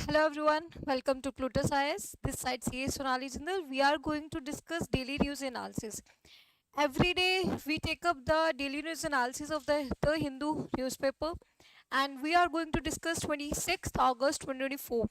Hello everyone, welcome to PLUTUS IAS. This side CA Sonali Jindal. We are going to discuss daily news analysis. Every day we take up the daily news analysis of the Hindu newspaper, and we are going to discuss 26th August 2024.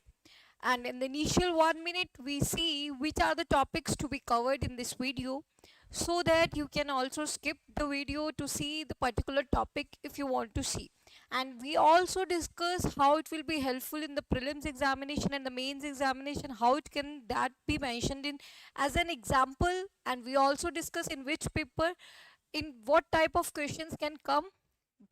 And in the initial 1 minute we see which are the topics to be covered in this video, so that you can also skip the video to see the particular topic if you want to see. And we also discuss how it will be helpful in the prelims examination and the mains examination, how it can that be mentioned in as an example. And we also discuss in which paper, in what type of questions can come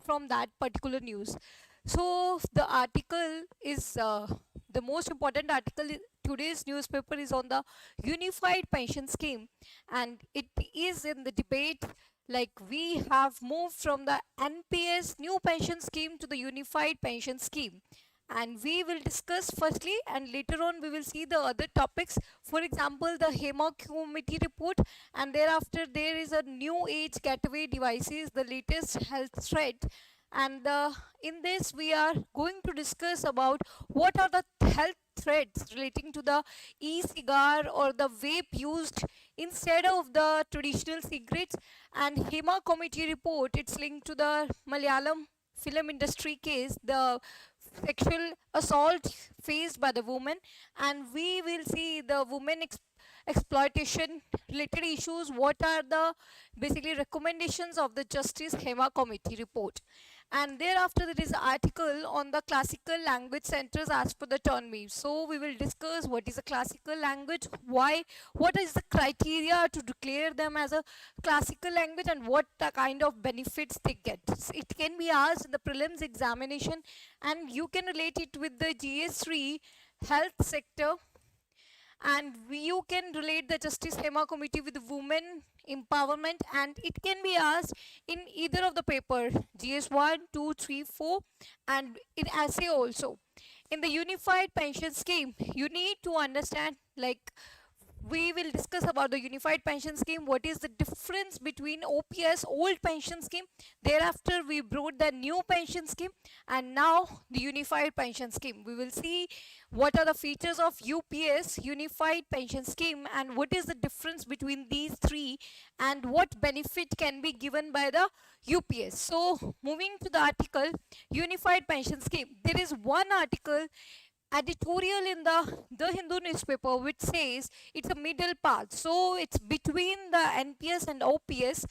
from that particular news. So the article is the most important article in today's newspaper is on the unified pension scheme, and it is in the debate. Like, we have moved from the NPS new pension scheme to the unified pension scheme, and we will discuss firstly, and later on we will see the other topics. For example, the Hema committee report, and thereafter there is a new age gateway devices, the latest health threat. And in this we are going to discuss about what are the health threats relating to the e-cigar or the vape used instead of the traditional cigarettes. And Hema committee report, it's linked to the Malayalam film industry case, the sexual assault faced by the woman, and we will see the women exploitation related issues, what are the basically recommendations of the Justice Hema committee report. And thereafter there is an article on the classical language centers as per the Tourney. So we will discuss what is a classical language, why, what is the criteria to declare them as a classical language, and what kind of benefits they get. It can be asked in the prelims examination, and you can relate it with the GS3 health sector, and you can relate the Justice Hema committee with women empowerment, and it can be asked in either of the paper, GS1, 2, 3, 4, and in essay also. In the unified pension scheme, you need to understand, like, we will discuss about the unified pension scheme, what is the difference between OPS, old pension scheme, thereafter we brought the new pension scheme, and now the unified pension scheme. We will see what are the features of UPS, unified pension scheme, and what is the difference between these three, and what benefit can be given by the UPS. So moving to the article, unified pension scheme, there is one article editorial in the Hindu newspaper which says it's a middle path, so it's between the NPS and OPS.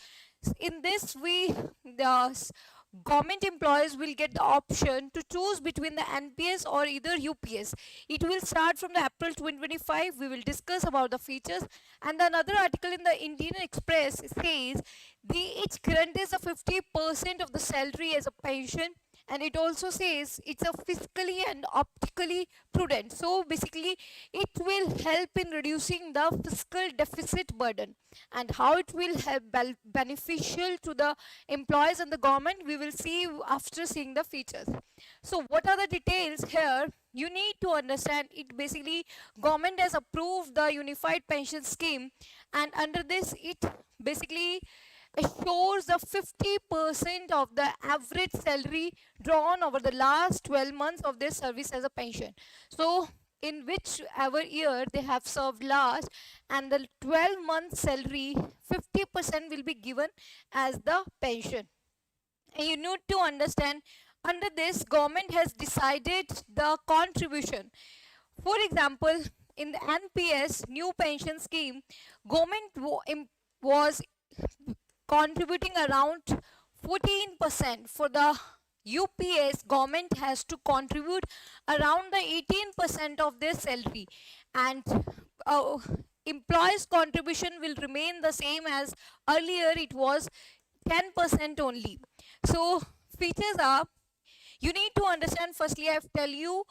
In this, the government employees will get the option to choose between the NPS or either UPS. It will start from the April 2025. We will discuss about the features. And another article in the Indian Express says the age grant is a 50% of the salary as a pension, and it also says it's a fiscally and optically prudent. So basically it will help in reducing the fiscal deficit burden, and how it will help beneficial to the employees and the government, we will see after seeing the features. So what are the details here? You need to understand it. Basically, government has approved the unified pension scheme, and under this it basically assures the 50% of the average salary drawn over the last 12 months of their service as a pension. So in whichever year they have served last, and the 12-month salary, 50% will be given as the pension. And you need to understand, under this government has decided the contribution. For example, in the NPS new pension scheme, government was contributing around 14%. For the UPS, government has to contribute around the 18% of their salary, and employees contribution will remain the same as earlier. It was 10% only. So features are, you need to understand, firstly I have tell you,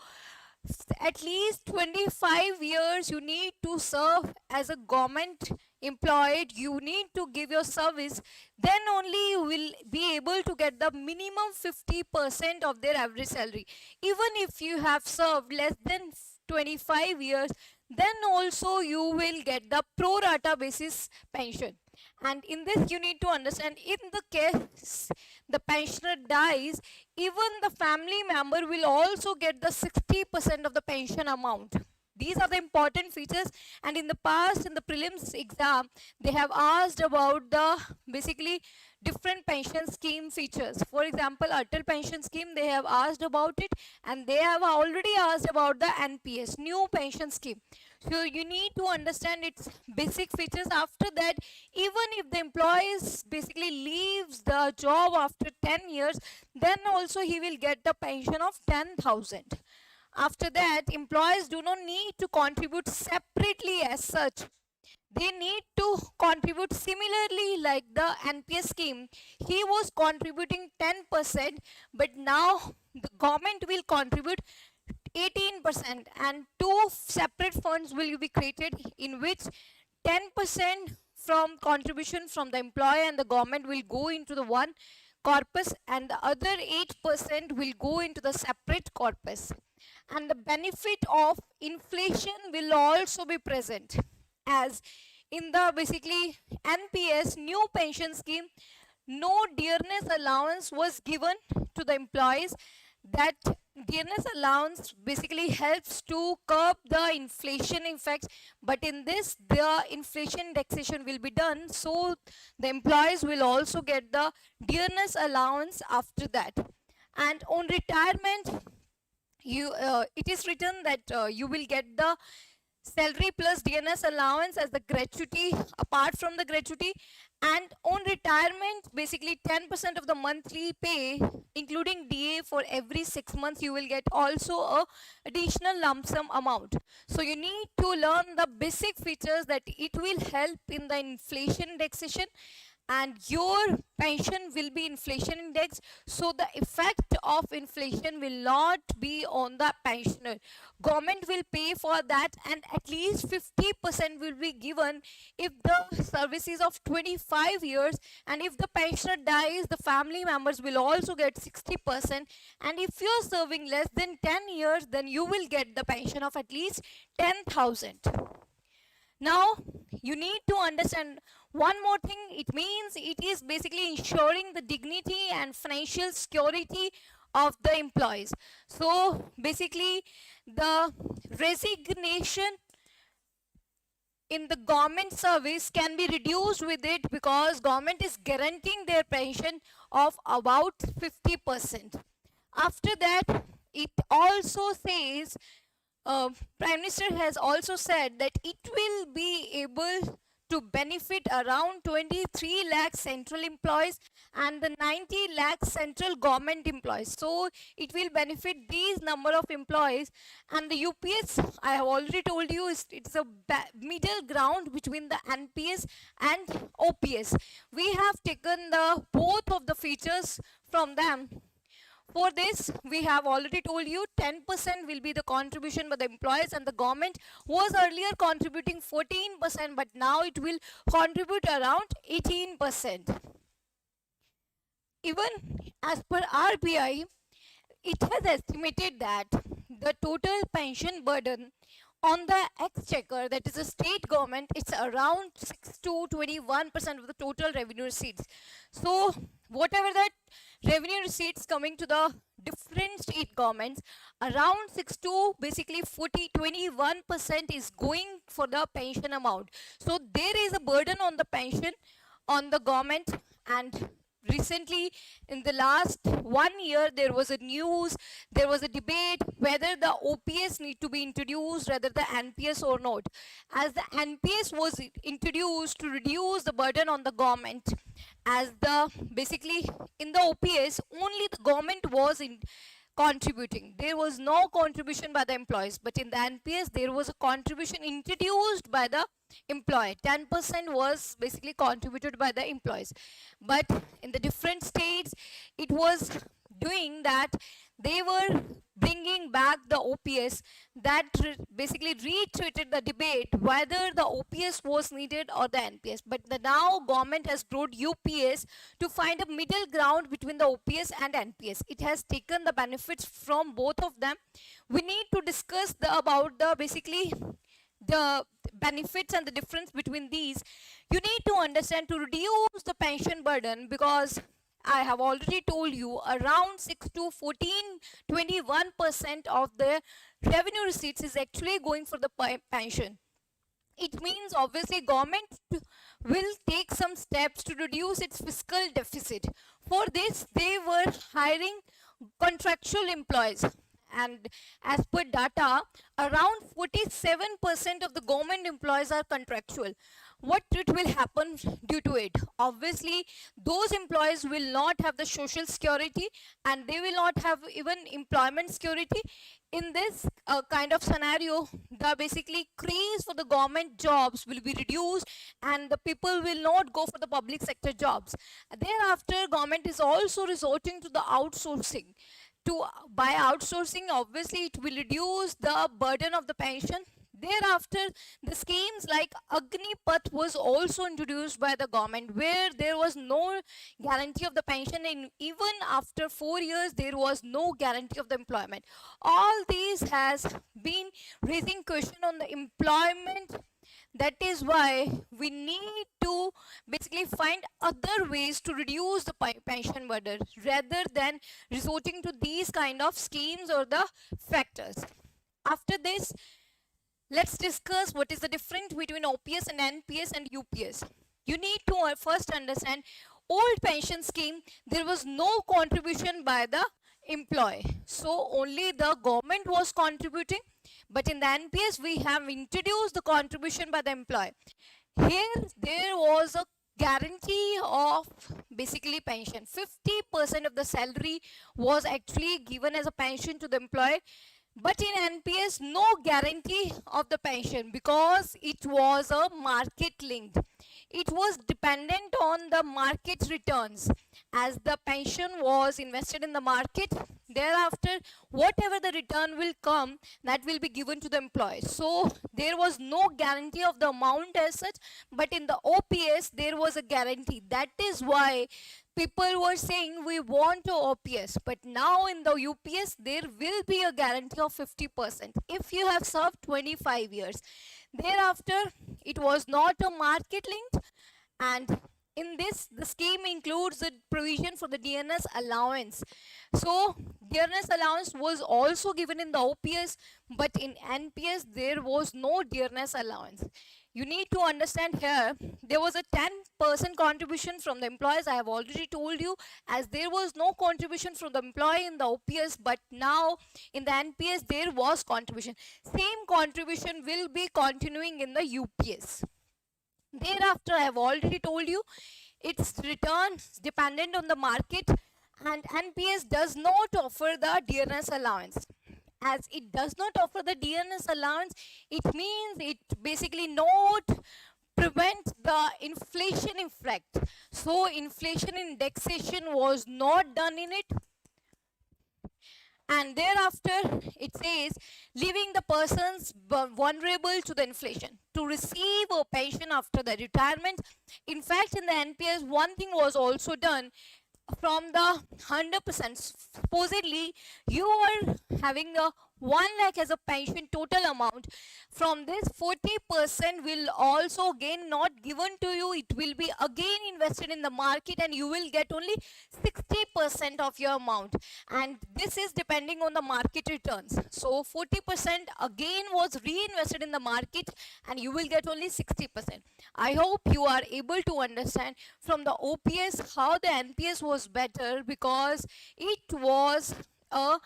at least 25 years you need to serve as a government employed, you need to give your service, then only you will be able to get the minimum 50% of their average salary. Even if you have served less than 25 years, then also you will get the pro rata basis pension. And in this, you need to understand, in the case the pensioner dies, even the family member will also get the 60% of the pension amount. These are the important features, and in the past, in the prelims exam, they have asked about the basically different pension scheme features. For example, Atal pension scheme, they have asked about it, and they have already asked about the NPS, new pension scheme. So you need to understand its basic features. After that, even if the employees basically leaves the job after 10 years, then also he will get the pension of 10,000. After that, employees do not need to contribute separately as such. They need to contribute similarly like the NPS scheme. He was contributing 10%, but now the government will contribute 18%, and two separate funds will be created in which 10% from contribution from the employer and the government will go into the one corpus, and the other 8% will go into the separate corpus. And the benefit of inflation will also be present, as in the basically NPS new pension scheme, no dearness allowance was given to the employees. That dearness allowance basically helps to curb the inflation effects, but in this the inflation indexation will be done, so the employees will also get the dearness allowance after that. And on retirement, it is written that you will get the salary plus DNS allowance as the gratuity apart from the gratuity, and on retirement basically 10% of the monthly pay including DA for every 6 months you will get also a additional lump sum amount. So you need to learn the basic features that it will help in the inflation indexation, and your pension will be inflation indexed, so the effect of inflation will not be on the pensioner. Government will pay for that, and at least 50% will be given if the service is of 25 years, and if the pensioner dies, the family members will also get 60%, and if you are serving less than 10 years, then you will get the pension of at least 10,000. Now, you need to understand one more thing. It means it is basically ensuring the dignity and financial security of the employees. So, basically, the resignation in the government service can be reduced with it, because government is guaranteeing their pension of about 50%. After that, it also says, Prime Minister has also said that it will be able to benefit around 23 lakh central employees and the 90 lakh central government employees. So it will benefit these number of employees, and the UPS, I have already told you, it's a middle ground between the NPS and OPS. We have taken the both of the features from them. For this, we have already told you 10% will be the contribution by the employees, and the government was earlier contributing 14%, but now it will contribute around 18%. Even as per RBI, it has estimated that the total pension burden on the exchequer, that is a state government, it's around 6 to 21% of the total revenue receipts. So whatever that revenue receipts coming to the different state governments, around 6 to basically 21% is going for the pension amount. So there is a burden on the pension on the government, and recently in the last 1 year there was a news, there was a debate whether the OPS need to be introduced rather the NPS or not. As the NPS was introduced to reduce the burden on the government, as the basically in the OPS only the government was contributing, there was no contribution by the employees, but in the NPS there was a contribution introduced by the employee. 10% was basically contributed by the employees, but in the different states it was doing that they were bringing back the OPS, that basically retreated the debate whether the OPS was needed or the NPS. But the now government has brought UPS to find a middle ground between the OPS and NPS. It has taken the benefits from both of them. We need to discuss about the basically the benefits and the difference between these, you need to understand to reduce the pension burden, because I have already told you around 6 to 14, 21% of the revenue receipts is actually going for the pension. It means obviously government will take some steps to reduce its fiscal deficit. For this, they were hiring contractual employees. And as per data, around 47% of the government employees are contractual. What it will happen due to it? Obviously, those employees will not have the social security, and they will not have even employment security. In this kind of scenario, the basically craze for the government jobs will be reduced, and the people will not go for the public sector jobs. Thereafter, government is also resorting to the outsourcing. By outsourcing, obviously it will reduce the burden of the pension. Thereafter, the schemes like Agnipath was also introduced by the government, where there was no guarantee of the pension, and even after 4 years there was no guarantee of the employment. All these has been raising question on the employment. That is why we need to basically find other ways to reduce the pension burden rather than resorting to these kind of schemes or the factors. After this, let's discuss what is the difference between OPS and NPS and UPS. You need to first understand old pension scheme, there was no contribution by the employee. So only the government was contributing. But in the NPS, we have introduced the contribution by the employee. Here, there was a guarantee of basically pension. 50% of the salary was actually given as a pension to the employee. But in NPS, no guarantee of the pension because it was a market linked. It was dependent on the market returns. As the pension was invested in the market, thereafter, whatever the return will come, that will be given to the employee. So there was no guarantee of the amount as such, but in the OPS, there was a guarantee. That is why people were saying we want to OPS, but now in the UPS, there will be a guarantee of 50% if you have served 25 years. Thereafter, it was not a market linked, and in this, the scheme includes the provision for the DNS allowance. So, DNS allowance was also given in the OPS, but in NPS, there was no DNS allowance. You need to understand here, there was a 10% contribution from the employees. I have already told you, as there was no contribution from the employee in the OPS, but now in the NPS, there was contribution. Same contribution will be continuing in the UPS. Thereafter, I have already told you, its returns dependent on the market, and NPS does not offer the DNS allowance. As it does not offer the DNS allowance, it means it basically not prevent the inflation effect. So inflation indexation was not done in it. And thereafter, it says, leaving the persons vulnerable to the inflation to receive a pension after the retirement. In fact, in the NPS, one thing was also done. From the 100%, supposedly you are having a 1 lakh as a pension total amount. From this, 40% will also again not given to you. It will be again invested in the market, and you will get only 60% of your amount. And this is depending on the market returns. So 40% again was reinvested in the market, and you will get only 60%. I hope you are able to understand from the OPS how the NPS was better, because it was a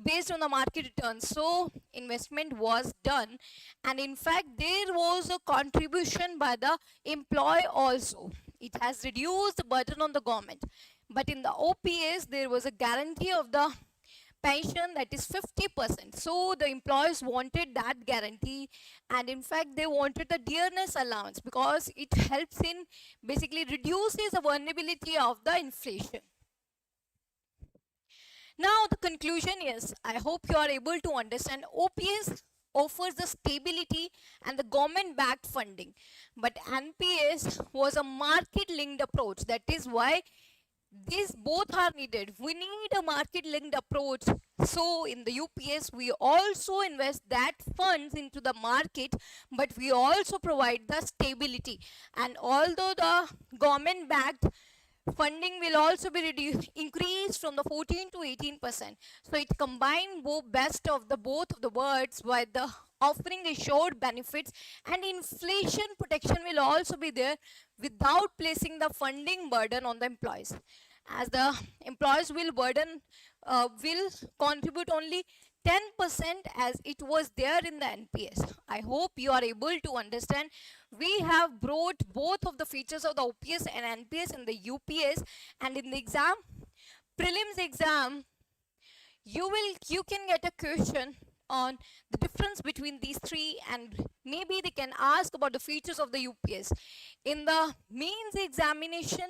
based on the market returns. So investment was done, and in fact there was a contribution by the employee also. It has reduced the burden on the government. But in the OPS, there was a guarantee of the pension, that is 50%. So the employees wanted that guarantee, and in fact they wanted the dearness allowance because it helps in basically reduces the vulnerability of the inflation. Now the conclusion is, I hope you are able to understand, OPS offers the stability and the government backed funding, but NPS was a market linked approach. That is why These both are needed. We need a market linked approach. So in the UPS, we also invest that funds into the market, but we also provide the stability. And although the government backed funding will also be reduced, increased from the 14 to 18%. So it combined both best of the both of the words, while the offering assured benefits, and inflation protection will also be there without placing the funding burden on the employees, as the employees will contribute only 10% as it was there in the NPS. I hope you are able to understand. We have brought both of the features of the OPS and NPS in the UPS, and in the exam, prelims exam, you can get a question on the difference between these three, and maybe they can ask about the features of the UPS. In the mains examination,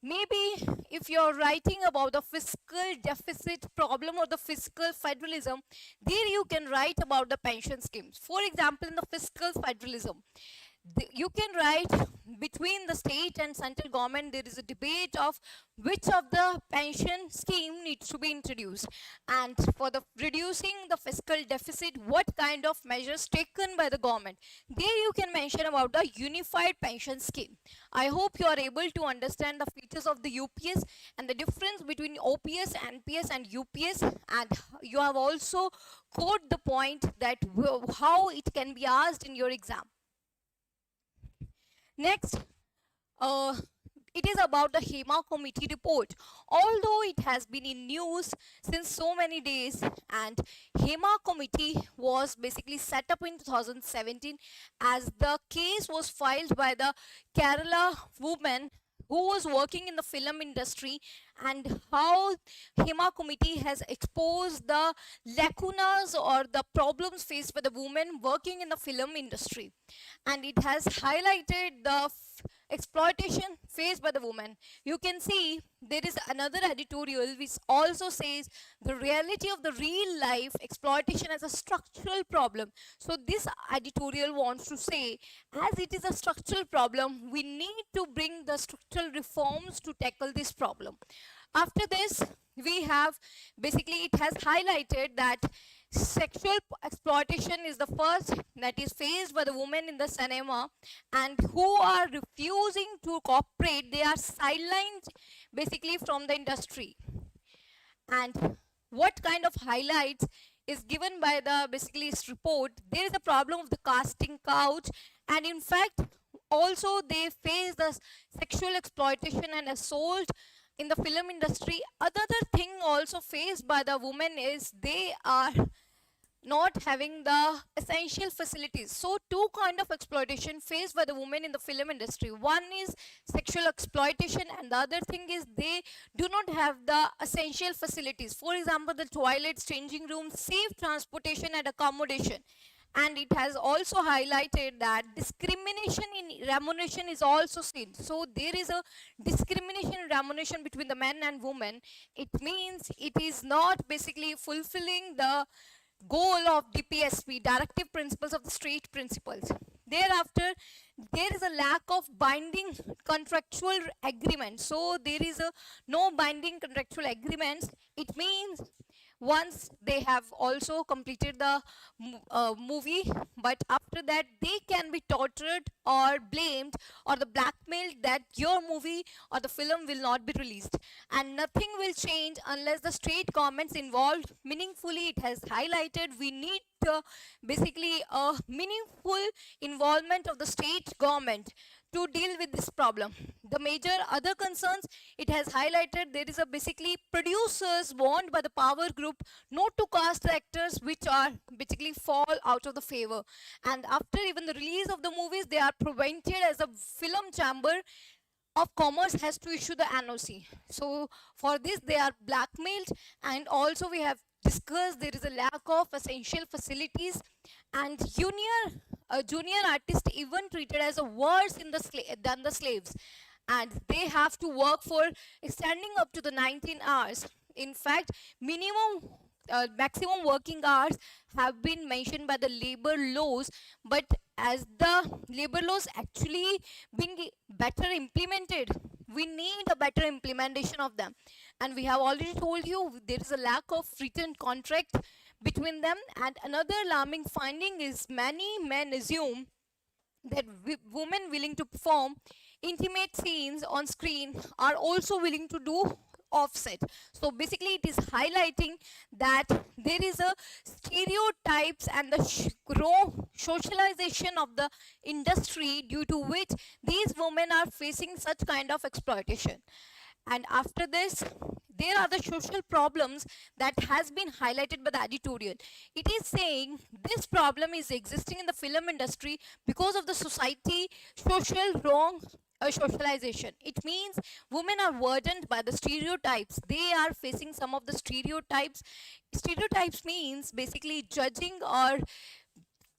maybe if you're writing about the fiscal deficit problem or the fiscal federalism, there you can write about the pension schemes. For example, in the fiscal federalism, you can write between the state and central government, there is a debate of which of the pension scheme needs to be introduced, and for the reducing the fiscal deficit, what kind of measures taken by the government. There you can mention about the unified pension scheme. I hope you are able to understand the features of the UPS and the difference between OPS, NPS and UPS, and you have also caught the point that how it can be asked in your exam. Next, it is about the Hema committee report. Although it has been in news since so many days, and Hema committee was basically set up in 2017 as the case was filed by the Kerala woman who was working in the film industry, and how Hema committee has exposed the lacunas or the problems faced by the women working in the film industry, and it has highlighted the exploitation faced by the woman. You can see there is another editorial which also says the reality of the real life exploitation as a structural problem. So this editorial wants to say, as it is a structural problem, we need to bring the structural reforms to tackle this problem. After this, we have basically, it has highlighted that sexual exploitation is the first that is faced by the women in the cinema, and who are refusing to cooperate, they are sidelined basically from the industry. And what kind of highlights is given by the basically this report, there is a problem of the casting couch, and in fact also they face the sexual exploitation and assault in the film industry. Another thing also faced by the women is they are not having the essential facilities. So two kind of exploitation faced by the women in the film industry. One is sexual exploitation, and the other thing is they do not have the essential facilities. For example, the toilets, changing rooms, safe transportation and accommodation. And it has also highlighted that discrimination in remuneration is also seen. So there is a discrimination in remuneration between the men and women. It means it is not basically fulfilling the goal of DPSP, Directive Principles of the State Principles. Thereafter, there is a lack of binding contractual agreement. So there is a no binding contractual agreements. It means once they have also completed the movie, but after that they can be tortured or blamed or the blackmailed that your movie or the film will not be released, and nothing will change unless the state governments involved meaningfully. It has highlighted we need basically a meaningful involvement of the state government to deal with this problem. The major other concerns it has highlighted, there is a basically producers warned by the power group not to cast the actors which are basically fall out of the favor, and after even the release of the movies they are prevented as a film chamber of commerce has to issue the NOC. So for this they are blackmailed, and also we have discussed there is a lack of essential facilities, and junior artists even treated as a worse in the than the slaves, and they have to work for extending up to the 19 hours. In fact, maximum working hours have been mentioned by the labor laws, but as the labor laws actually being better implemented, we need a better implementation of them. And we have already told you there is a lack of written contract between them. And another alarming finding is many men assume that women willing to perform intimate scenes on screen are also willing to do offset. So basically it is highlighting that there is a stereotypes and the raw socialization of the industry, due to which these women are facing such kind of exploitation. And after this, there are the social problems that has been highlighted by the editorial. It is saying this problem is existing in the film industry because of the society social wrong socialization. It means women are burdened by the stereotypes. They are facing some of the stereotypes. Stereotypes means basically judging or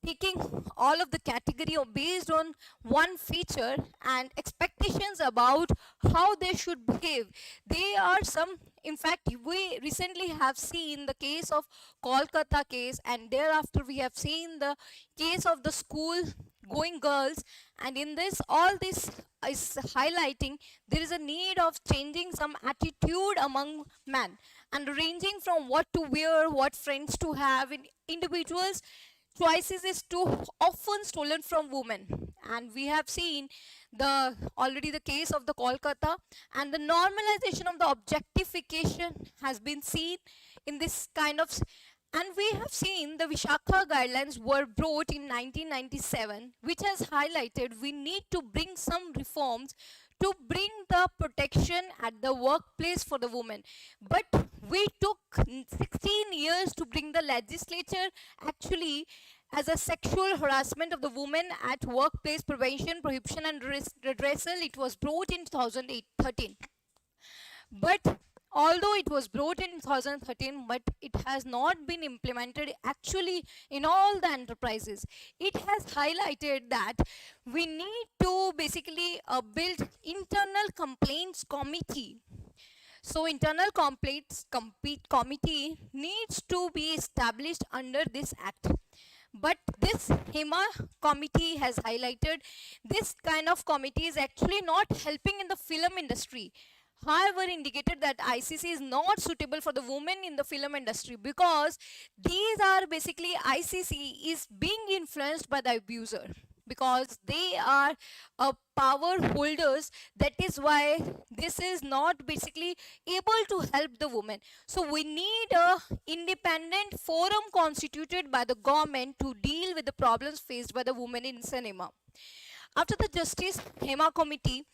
taking all of the category based on one feature and expectations about how they should behave. They are some, in fact, we recently have seen the case of Kolkata case, and thereafter we have seen the case of the school going girls. And in this, all this is highlighting there is a need of changing some attitude among men, and ranging from what to wear, what friends to have in individuals. Choices is too often stolen from women, and we have seen the already the case of the Kolkata, and the normalization of the objectification has been seen in this kind of. And we have seen the Vishakha guidelines were brought in 1997, which has highlighted we need to bring some reforms to bring the protection at the workplace for the woman. But we took 16 years to bring the legislature actually as a sexual harassment of the woman at workplace prevention, prohibition and redressal. It was brought in 2013. But although it was brought in 2013, but it has not been implemented actually in all the enterprises. It has highlighted that we need to basically build internal complaints committee. So internal complaints committee needs to be established under this act. But this Hema committee has highlighted this kind of committee is actually not helping in the film industry. However, indicated that ICC is not suitable for the women in the film industry, because these are basically ICC is being influenced by the abuser, because they are power holders. That is why this is not basically able to help the women. So we need a independent forum constituted by the government to deal with the problems faced by the women in cinema. After the Justice Hema committee,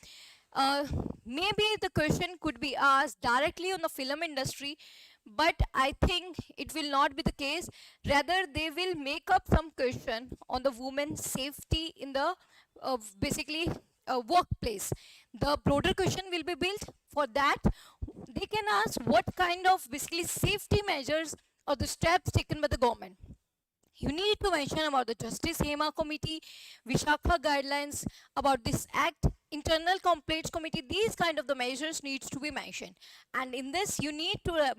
maybe the question could be asked directly on the film industry, but I think it will not be the case. Rather, they will make up some question on the women's safety in the basically workplace. The broader question will be built. For that, they can ask what kind of basically safety measures or the steps taken by the government. You need to mention about the Justice Hema Committee, Vishakha guidelines, about this act, internal complaints committee. These kind of the measures needs to be mentioned. And in this, you need to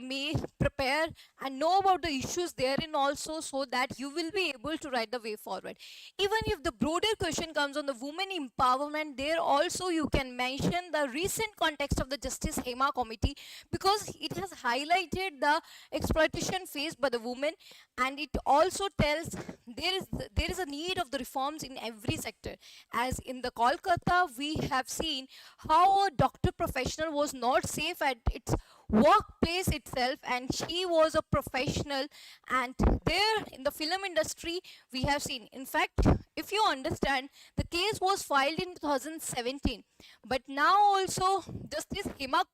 prepare and know about the issues therein also, so that you will be able to write the way forward. Even if the broader question comes on the women empowerment, there also you can mention the recent context of the Justice Hema Committee, because it has highlighted the exploitation faced by the women, and it also tells there is a need of the reforms in every sector. As in the Kolkata, we have seen how a doctor professional was not safe at its workplace itself, and she was a professional. And there in the film industry, we have seen, in fact, if you understand, the case was filed in 2017, but now also Justice Hema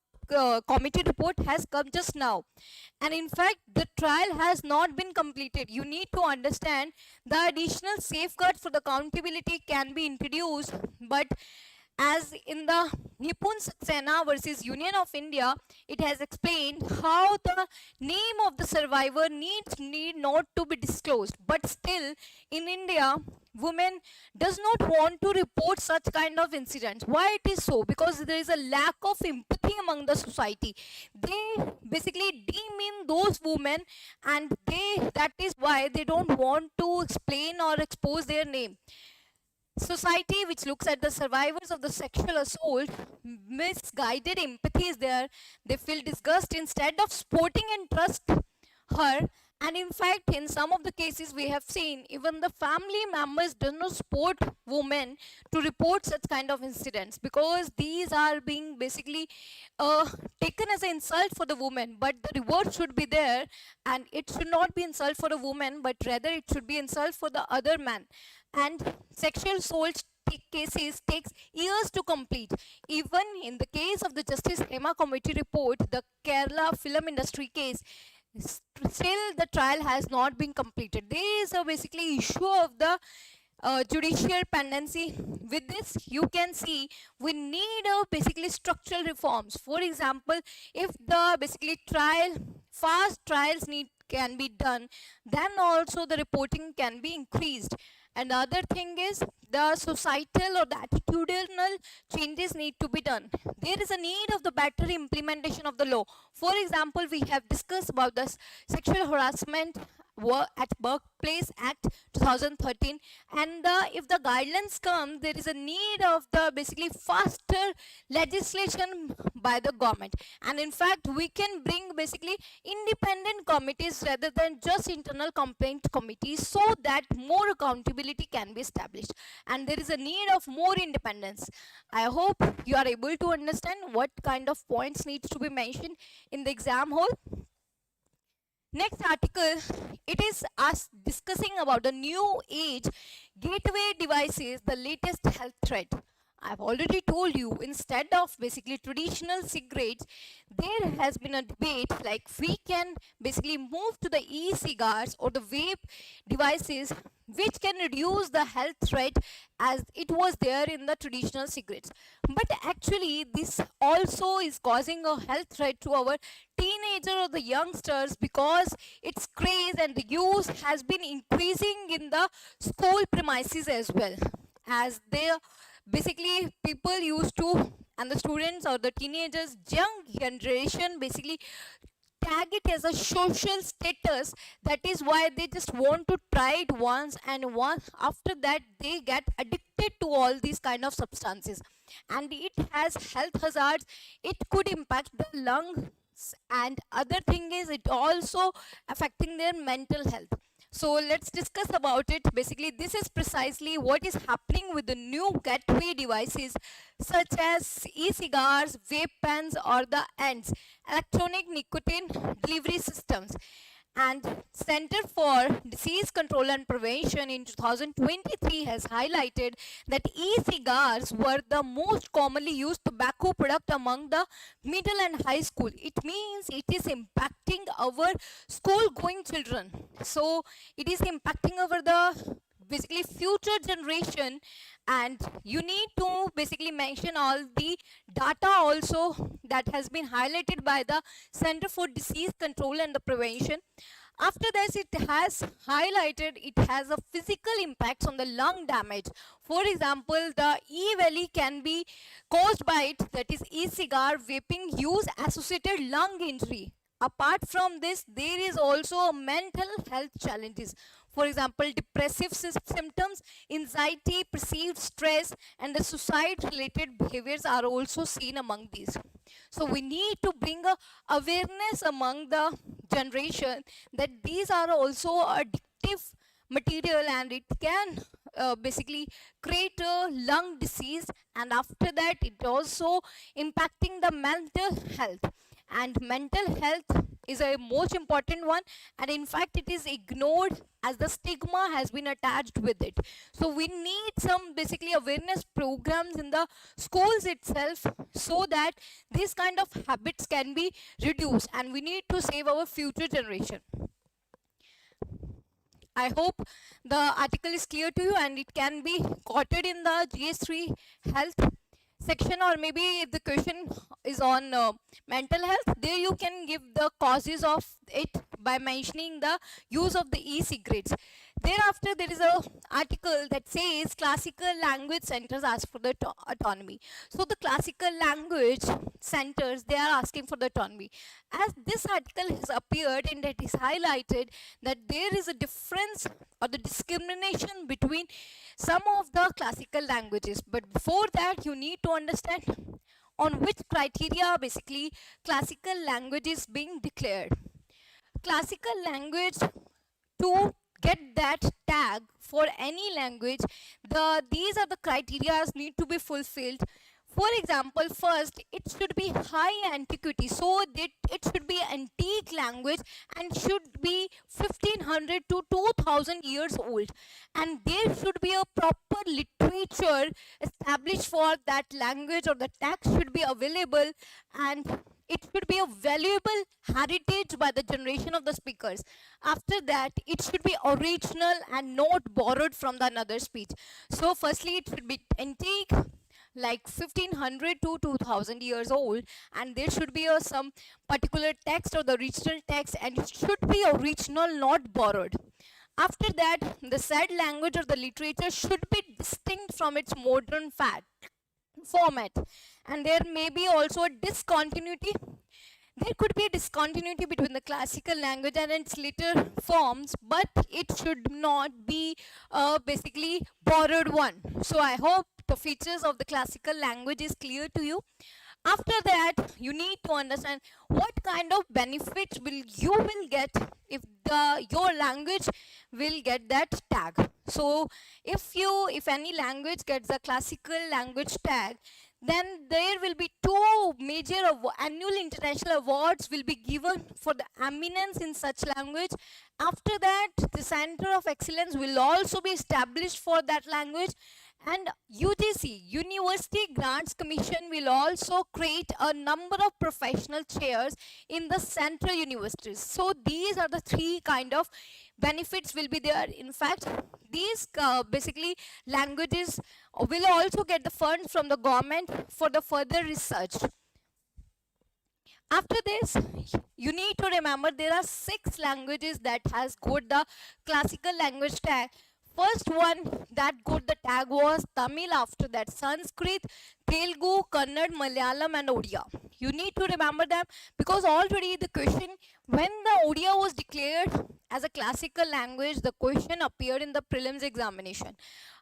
committee report has come just now, and in fact the trial has not been completed. You need to understand the additional safeguards for the accountability can be introduced, but as in the Nipun Saxena versus Union of India, it has explained how the name of the survivor need not to be disclosed. But still, in India, women does not want to report such kind of incidents. Why it is so? Because there is a lack of empathy among the society. They basically demean those women, and that is why they don't want to explain or expose their name. Society which looks at the survivors of the sexual assault, misguided empathy is there. They feel disgust instead of supporting and trust her. And in fact, in some of the cases we have seen, even the family members do not support women to report such kind of incidents, because these are being basically uh, taken as an insult for the woman. But the reward should be there, and it should not be insult for a woman, but rather it should be insult for the other man. And sexual assault cases takes years to complete. Even in the case of the Justice Hema Committee report, the Kerala film industry case, still the trial has not been completed. There is a basically issue of the judicial pendency. With this, you can see we need basically structural reforms. For example, if the basically fast trials can be done, then also the reporting can be increased. Another thing is the societal or the attitudinal changes need to be done. There is a need of the better implementation of the law. For example, we have discussed about the Sexual Harassment at Workplace Act 2013, and if the guidelines come, there is a need of the basically faster legislation by the government. And in fact, we can bring basically independent committees rather than just internal complaint committees, so that more accountability can be established, and there is a need of more independence. I hope you are able to understand what kind of points needs to be mentioned in the exam hall. Next article, it is us discussing about the new age gateway devices, the latest health threat. I've already told you, instead of basically traditional cigarettes, there has been a debate like we can basically move to the e-cigars or the vape devices, which can reduce the health threat as it was there in the traditional cigarettes. But actually, this also is causing a health threat to our teenager or the youngsters, because its craze and the use has been increasing in the school premises as well, as they basically people used to, and the students or the teenagers, young generation basically tag it as a social status. That is why they just want to try it once, and once after that they get addicted to all these kind of substances, and it has health hazards. It could impact the lungs, and other thing is it also affecting their mental health. So let's discuss about it. Basically, this is precisely what is happening with the new gateway devices such as e-cigars, vape pens, or the ENDS, electronic nicotine delivery systems. And Center for Disease Control and Prevention in 2023 has highlighted that e-cigars were the most commonly used tobacco product among the middle and high school. It means it is impacting our school going children. So it is impacting over the basically future generation, and you need to basically mention all the data also that has been highlighted by the Center for Disease Control and the Prevention. After this, it has highlighted it has a physical impacts on the lung damage. For example, the E-valley can be caused by it, that is e-cigar vaping use associated lung injury. Apart from this, there is also mental health challenges. For example, depressive symptoms, anxiety, perceived stress, and the suicide-related behaviors are also seen among these. So we need to bring a awareness among the generation that these are also addictive material, and it can basically create a lung disease, and after that it also impacting the mental health. And mental health is a most important one, and in fact it is ignored as the stigma has been attached with it. So we need some basically awareness programs in the schools itself, so that these kind of habits can be reduced, and we need to save our future generation. I hope the article is clear to you, and it can be quoted in the GS3 health section, or maybe if the question is on mental health, there you can give the causes of it by mentioning the use of the e-cigarettes. Thereafter, there is a article that says classical language centers ask for the autonomy. So the classical language centers, they are asking for the autonomy. As this article has appeared, and it is highlighted that there is a difference or the discrimination between some of the classical languages. But before that, you need to understand on which criteria basically classical language is being declared. Classical language, to get that tag for any language, these are the criteria need to be fulfilled. For example, first, it should be high antiquity, so that it should be antique language and should be 1500 to 2000 years old, and there should be a proper literature established for that language, or the text should be available, and it should be a valuable heritage by the generation of the speakers. After that, it should be original and not borrowed from the another speech. So firstly, it should be antique, like 1500 to 2000 years old, and there should be some particular text or the original text, and it should be original, not borrowed. After that, the said language or the literature should be distinct from its modern format, and there may be also a discontinuity. There could be a discontinuity between the classical language and its later forms, but it should not be basically borrowed one. So I hope the features of the classical language is clear to you. After that, you need to understand what kind of benefits you will get if your language will get that tag. So if any language gets a classical language tag, then there will be two major annual international awards will be given for the eminence in such language. After that, the Center of Excellence will also be established for that language, and UGC, University Grants Commission, will also create a number of professional chairs in the central universities. So these are the three kind of benefits will be there. In fact, these basically languages will also get the funds from the government for the further research. After this, you need to remember there are 6 languages that has got the classical language tag. First one that got the tag was Tamil, after that Sanskrit, Telugu, Kannada, Malayalam and Odia. You need to remember them because already the question, when the Odia was declared as a classical language, the question appeared in the prelims examination.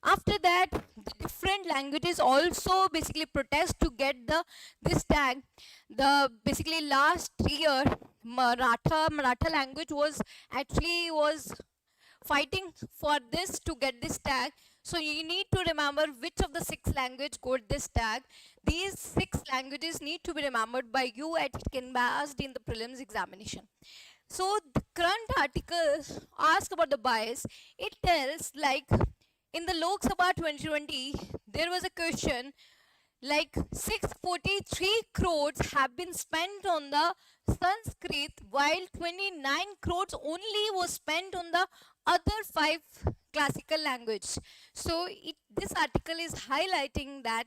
After that, the different languages also basically protest to get this tag. The basically last year, Maratha language was fighting for this to get this tag. So you need to remember which of the 6 languages got this tag. These 6 languages need to be remembered by you, and it can be asked in the prelims examination. So the current article asks about the bias. It tells, like, in the Lok Sabha 2020, there was a question like 643 crores have been spent on the Sanskrit, while 29 crores only was spent on the other 5 classical language. So this article is highlighting that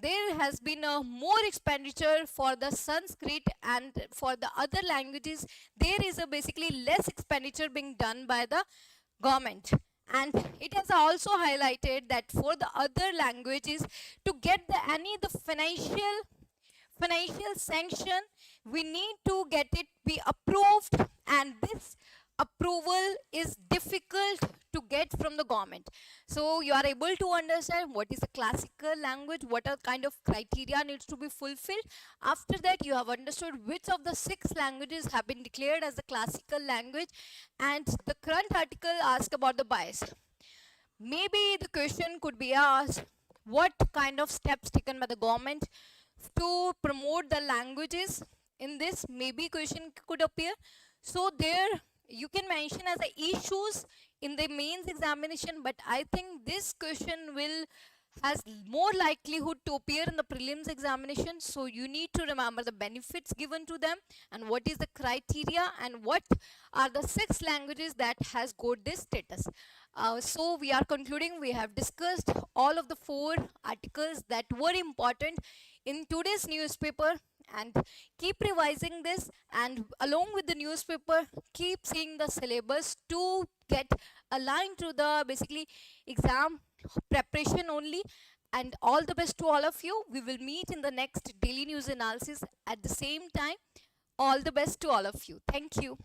there has been a more expenditure for the Sanskrit, and for the other languages there is a basically less expenditure being done by the government. And it has also highlighted that for the other languages, to get the financial sanction, we need to get it be approved, and this approval is difficult to get from the government. So you are able to understand what is a classical language, what are kind of criteria needs to be fulfilled. After that, you have understood which of the 6 languages have been declared as the classical language, and the current article asks about the bias. Maybe the question could be asked, what kind of steps taken by the government to promote the languages? In this, maybe question could appear. So there you can mention as the issues in the mains examination, but I think this question has more likelihood to appear in the prelims examination. So you need to remember the benefits given to them, and what is the criteria, and what are the 6 languages that has got this status. So we are concluding. We have discussed all of the 4 articles that were important in today's newspaper, and keep revising this, and along with the newspaper, keep seeing the syllabus to get aligned to the basically exam preparation only. And all the best to all of you. We will meet in the next daily news analysis at the same time. All the best to all of you. Thank you.